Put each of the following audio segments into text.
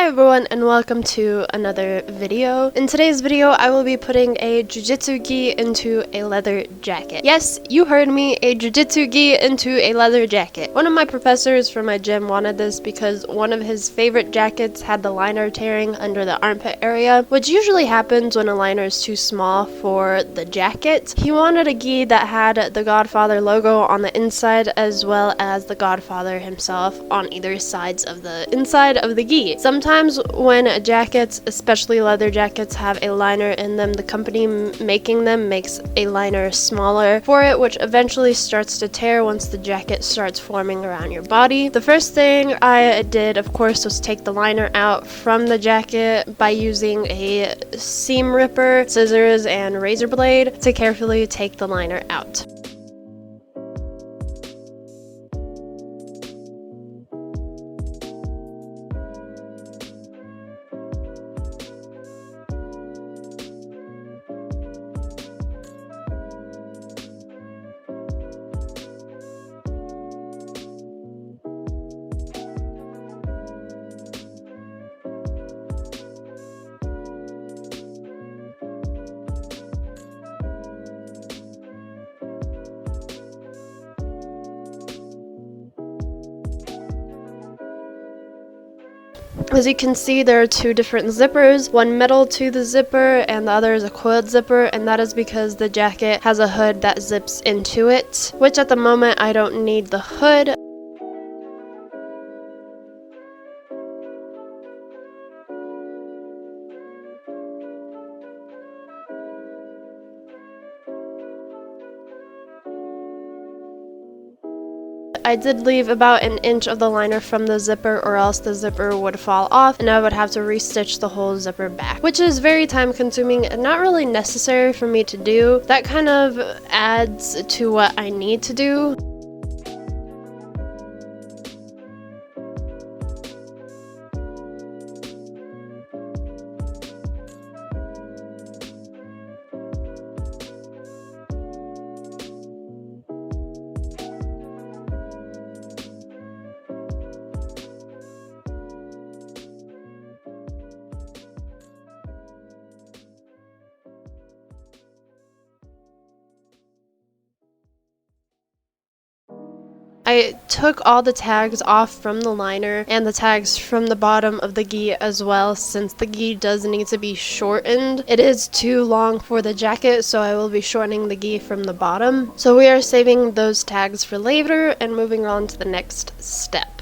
Hi everyone and welcome to another video. In today's video I will be putting a jujitsu gi into a leather jacket. Yes, you heard me, a jujitsu gi into a leather jacket. One of my professors from my gym wanted this because one of his favorite jackets had the liner tearing under the armpit area, which usually happens when a liner is too small for the jacket. He wanted a gi that had the Godfather logo on the inside as well as the Godfather himself on either sides of the inside of the gi. Sometimes when jackets, especially leather jackets, have a liner in them, the company making them makes a liner smaller for it, which eventually starts to tear once the jacket starts forming around your body. The first thing I did, of course, was take the liner out from the jacket by using a seam ripper, scissors, and razor blade to carefully take the liner out. As you can see, there are two different zippers, one metal to the zipper and the other is a coiled zipper, and that is because the jacket has a hood that zips into it, which at the moment I don't need the hood. I did leave about an inch of the liner from the zipper, or else the zipper would fall off and I would have to restitch the whole zipper back, which is very time consuming and not really necessary for me to do. That kind of adds to what I need to do. I took all the tags off from the liner and the tags from the bottom of the gi as well, since the gi does need to be shortened. It is too long for the jacket, so I will be shortening the gi from the bottom. So we are saving those tags for later and moving on to the next step.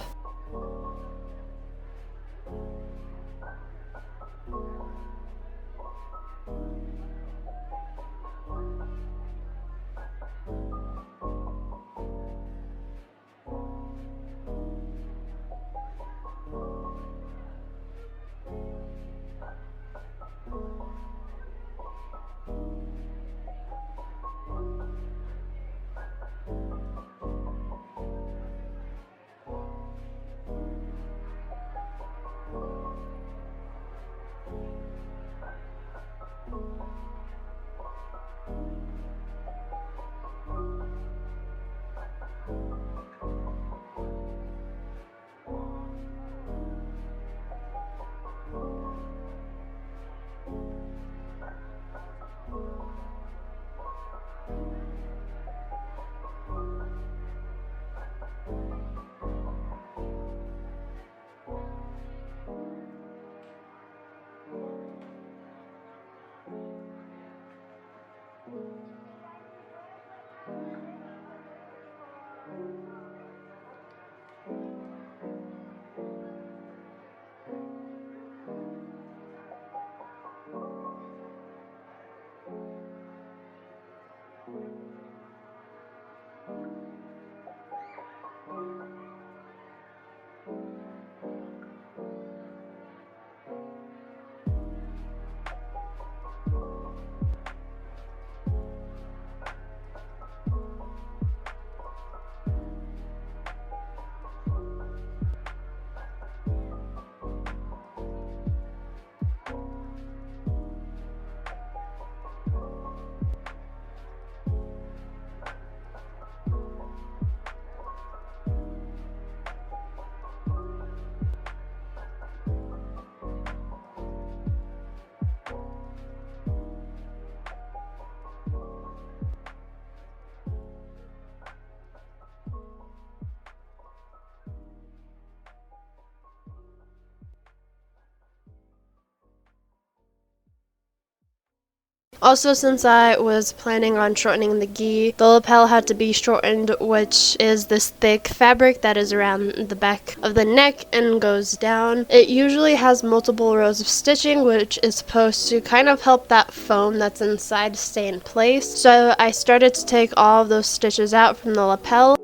Also, since I was planning on shortening the gi, the lapel had to be shortened, which is this thick fabric that is around the back of the neck and goes down. It usually has multiple rows of stitching, which is supposed to kind of help that foam that's inside stay in place. So I started to take all of those stitches out from the lapel.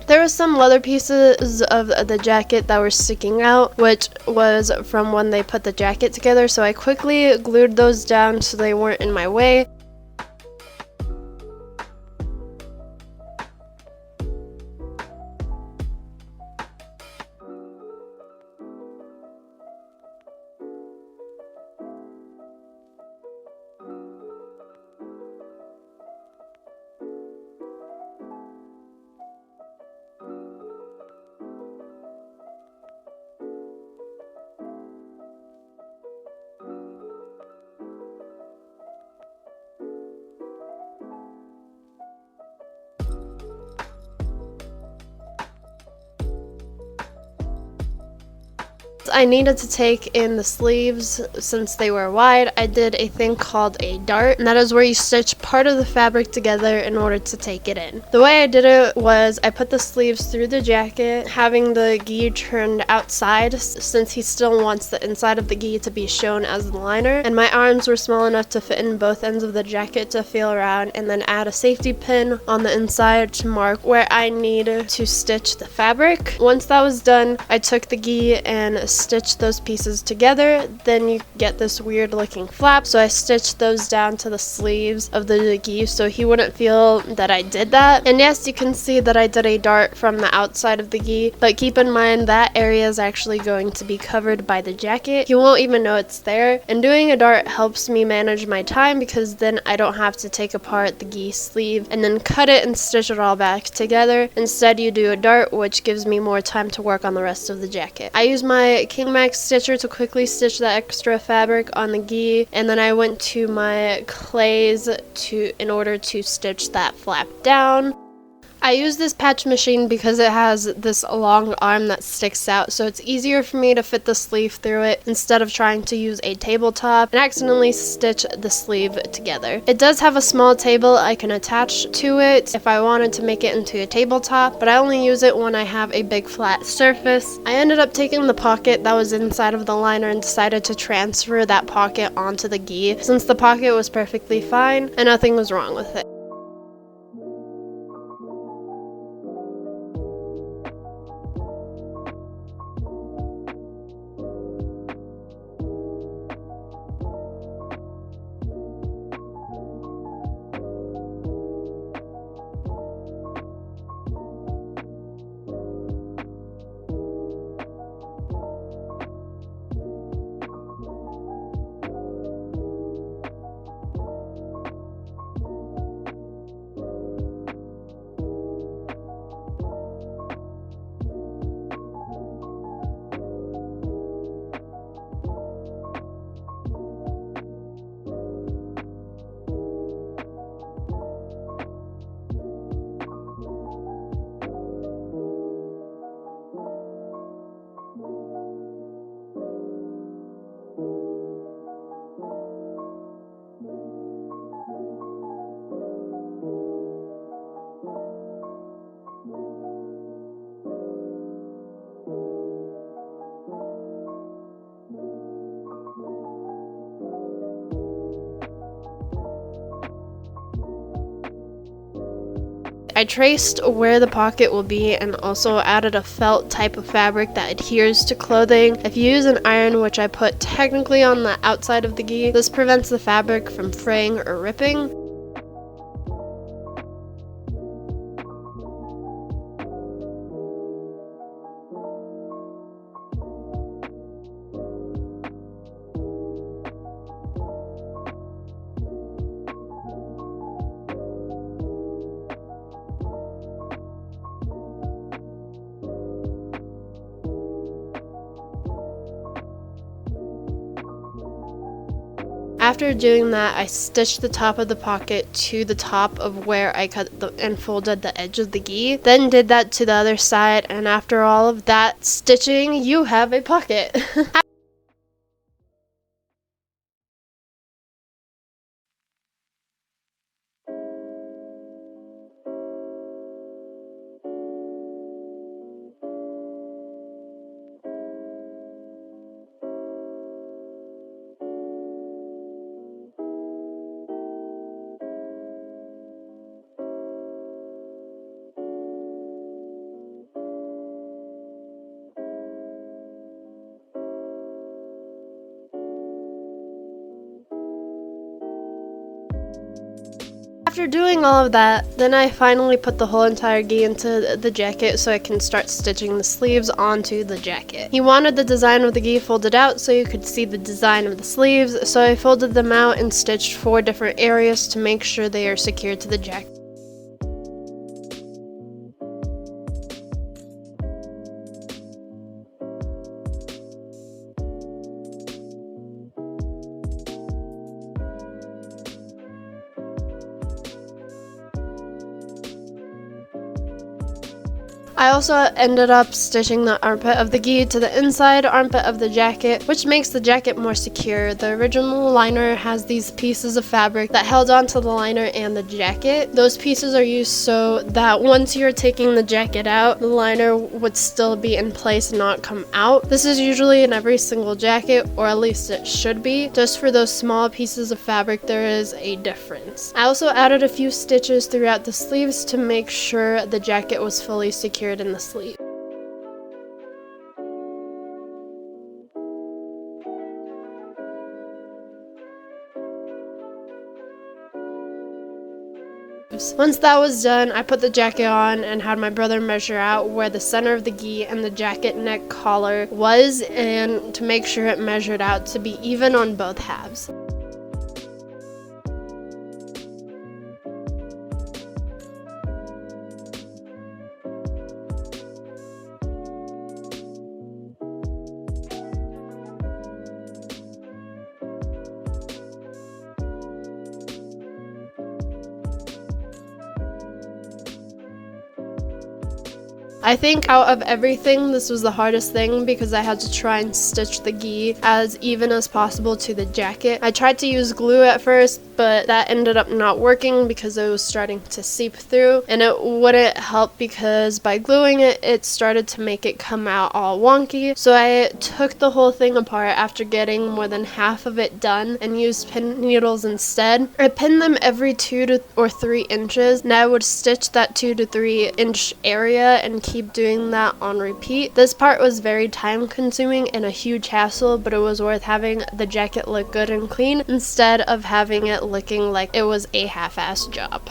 There were some leather pieces of the jacket that were sticking out, which was from when they put the jacket together, so I quickly glued those down so they weren't in my way. I needed to take in the sleeves since they were wide. I did a thing called a dart, and that is where you stitch part of the fabric together in order to take it in. The way I did it was I put the sleeves through the jacket, having the gi turned outside since he still wants the inside of the gi to be shown as the liner, and my arms were small enough to fit in both ends of the jacket to feel around, and then add a safety pin on the inside to mark where I needed to stitch the fabric. Once that was done, I took the gi and stitch those pieces together. Then you get this weird looking flap, so I stitched those down to the sleeves of the gi so he wouldn't feel that I did that. And yes, you can see that I did a dart from the outside of the gi, but keep in mind that area is actually going to be covered by the jacket. He won't even know it's there, and doing a dart helps me manage my time because then I don't have to take apart the gi sleeve and then cut it and stitch it all back together. Instead, you do a dart, which gives me more time to work on the rest of the jacket. I use my King Max stitcher to quickly stitch the extra fabric on the gi, and then I went to my clays in order to stitch that flap down. I use this patch machine because it has this long arm that sticks out, so it's easier for me to fit the sleeve through it instead of trying to use a tabletop and accidentally stitch the sleeve together. It does have a small table I can attach to it if I wanted to make it into a tabletop, but I only use it when I have a big flat surface. I ended up taking the pocket that was inside of the liner and decided to transfer that pocket onto the gi since the pocket was perfectly fine and nothing was wrong with it. I traced where the pocket will be and also added a felt type of fabric that adheres to clothing. If you use an iron, which I put technically on the outside of the gi, this prevents the fabric from fraying or ripping. After doing that, I stitched the top of the pocket to the top of where I cut and folded the edge of the gi. Then did that to the other side, and after all of that stitching, you have a pocket. After doing all of that, then I finally put the whole entire gi into the jacket so I can start stitching the sleeves onto the jacket. He wanted the design of the gi folded out so you could see the design of the sleeves, so I folded them out and stitched 4 different areas to make sure they are secured to the jacket. I also ended up stitching the armpit of the gi to the inside armpit of the jacket, which makes the jacket more secure. The original liner has these pieces of fabric that held onto the liner and the jacket. Those pieces are used so that once you're taking the jacket out, the liner would still be in place and not come out. This is usually in every single jacket, or at least it should be. Just for those small pieces of fabric, there is a difference. I also added a few stitches throughout the sleeves to make sure the jacket was fully secured in the sleeve. Once that was done, I put the jacket on and had my brother measure out where the center of the gi and the jacket neck collar was, and to make sure it measured out to be even on both halves. I think out of everything, this was the hardest thing because I had to try and stitch the gi as even as possible to the jacket. I tried to use glue at first, but that ended up not working because it was starting to seep through, and it wouldn't help because by gluing it, it started to make it come out all wonky. So I took the whole thing apart after getting more than half of it done and used pin needles instead. I pinned them every 2 or 3 inches, and I would stitch that 2 to 3 inch area and keep doing that on repeat. This part was very time consuming and a huge hassle, but it was worth having the jacket look good and clean instead of having it looking like it was a half-assed job.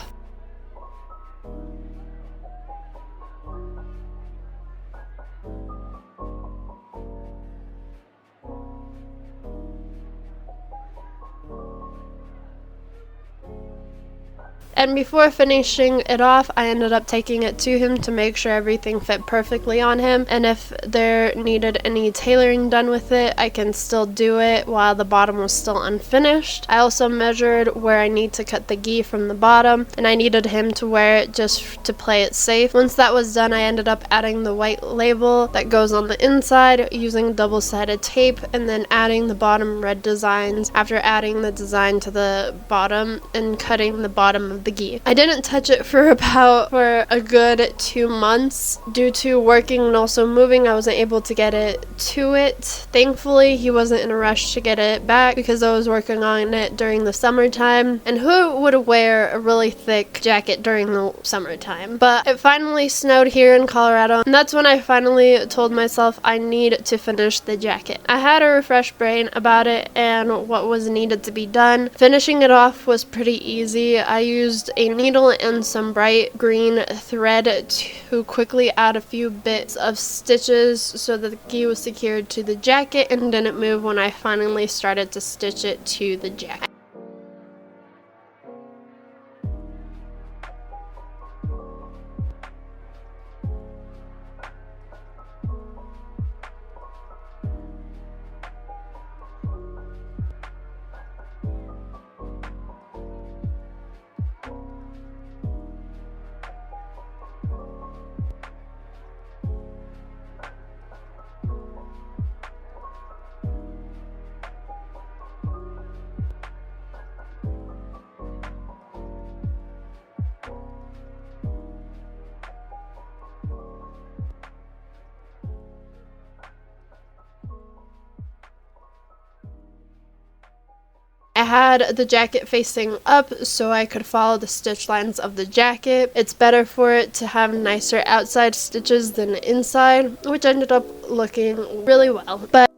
And before finishing it off, I ended up taking it to him to make sure everything fit perfectly on him, and if there needed any tailoring done with it, I can still do it while the bottom was still unfinished. I also measured where I need to cut the gi from the bottom, and I needed him to wear it just to play it safe. Once that was done, I ended up adding the white label that goes on the inside using double-sided tape, and then adding the bottom red designs after adding the design to the bottom and cutting the bottom of the gi. I didn't touch it for a good 2 months. Due to working and also moving, I wasn't able to get it to it. Thankfully, he wasn't in a rush to get it back because I was working on it during the summertime, and who would wear a really thick jacket during the summertime? But it finally snowed here in Colorado, and that's when I finally told myself I need to finish the jacket. I had a refreshed brain about it and what was needed to be done. Finishing it off was pretty easy. I used a needle and some bright green thread to quickly add a few bits of stitches so that the gi was secured to the jacket and didn't move when I finally started to stitch it to the jacket. had the jacket facing up so I could follow the stitch lines of the jacket. It's better for it to have nicer outside stitches than inside, which ended up looking really well. But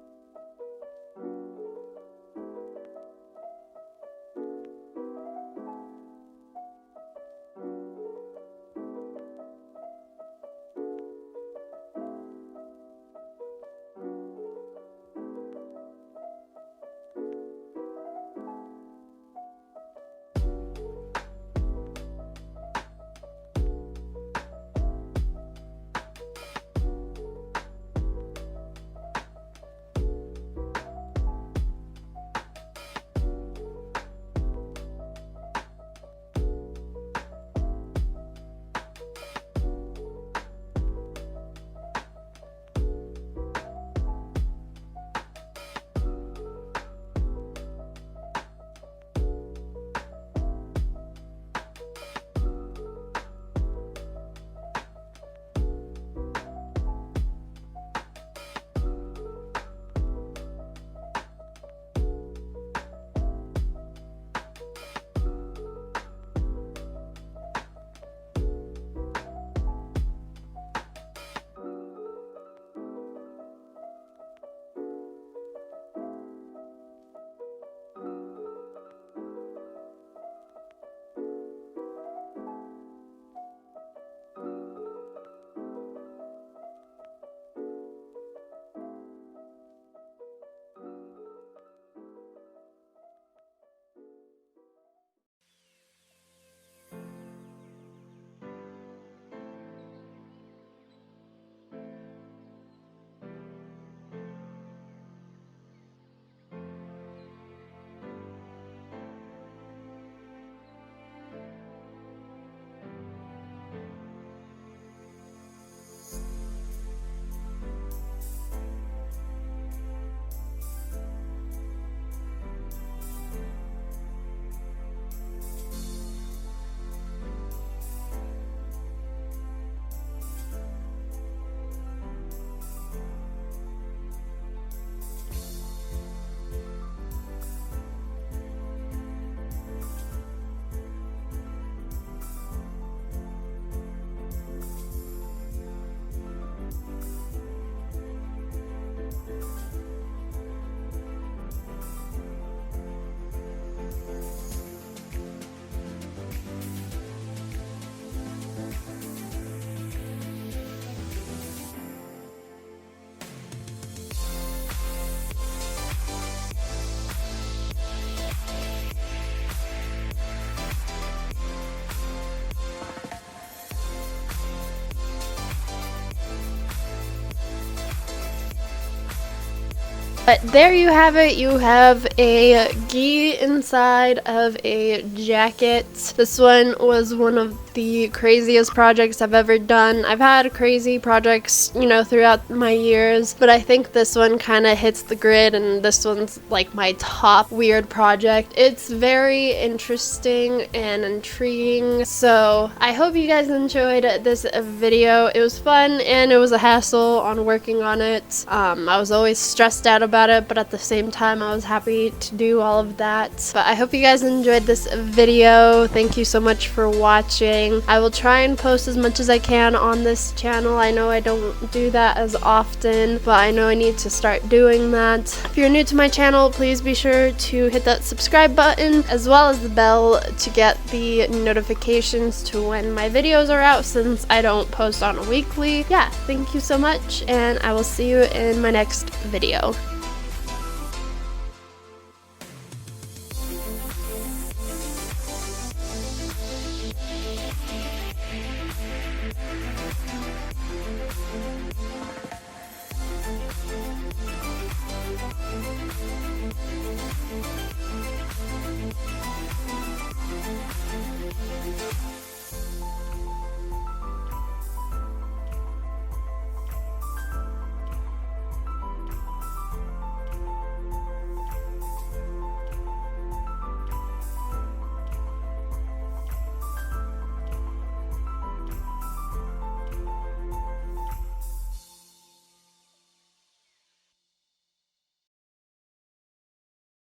But there you have it. You have a gi inside of a jacket. This one was one of the craziest projects I've ever done. I've had crazy projects, you know, throughout my years, but I think this one kind of hits the grid, and this one's like my top weird project. It's very interesting and intriguing, so I hope you guys enjoyed this video. It was fun and it was a hassle on working on it. I was always stressed out about it, but at the same time I was happy to do all of that. But I hope you guys enjoyed this video. Thank you so much for watching. I will try and post as much as I can on this channel. I know I don't do that as often, but I know I need to start doing that. If you're new to my channel, please be sure to hit that subscribe button as well as the bell to get the notifications to when my videos are out, since I don't post on a weekly. Yeah, thank you so much, and I will see you in my next video.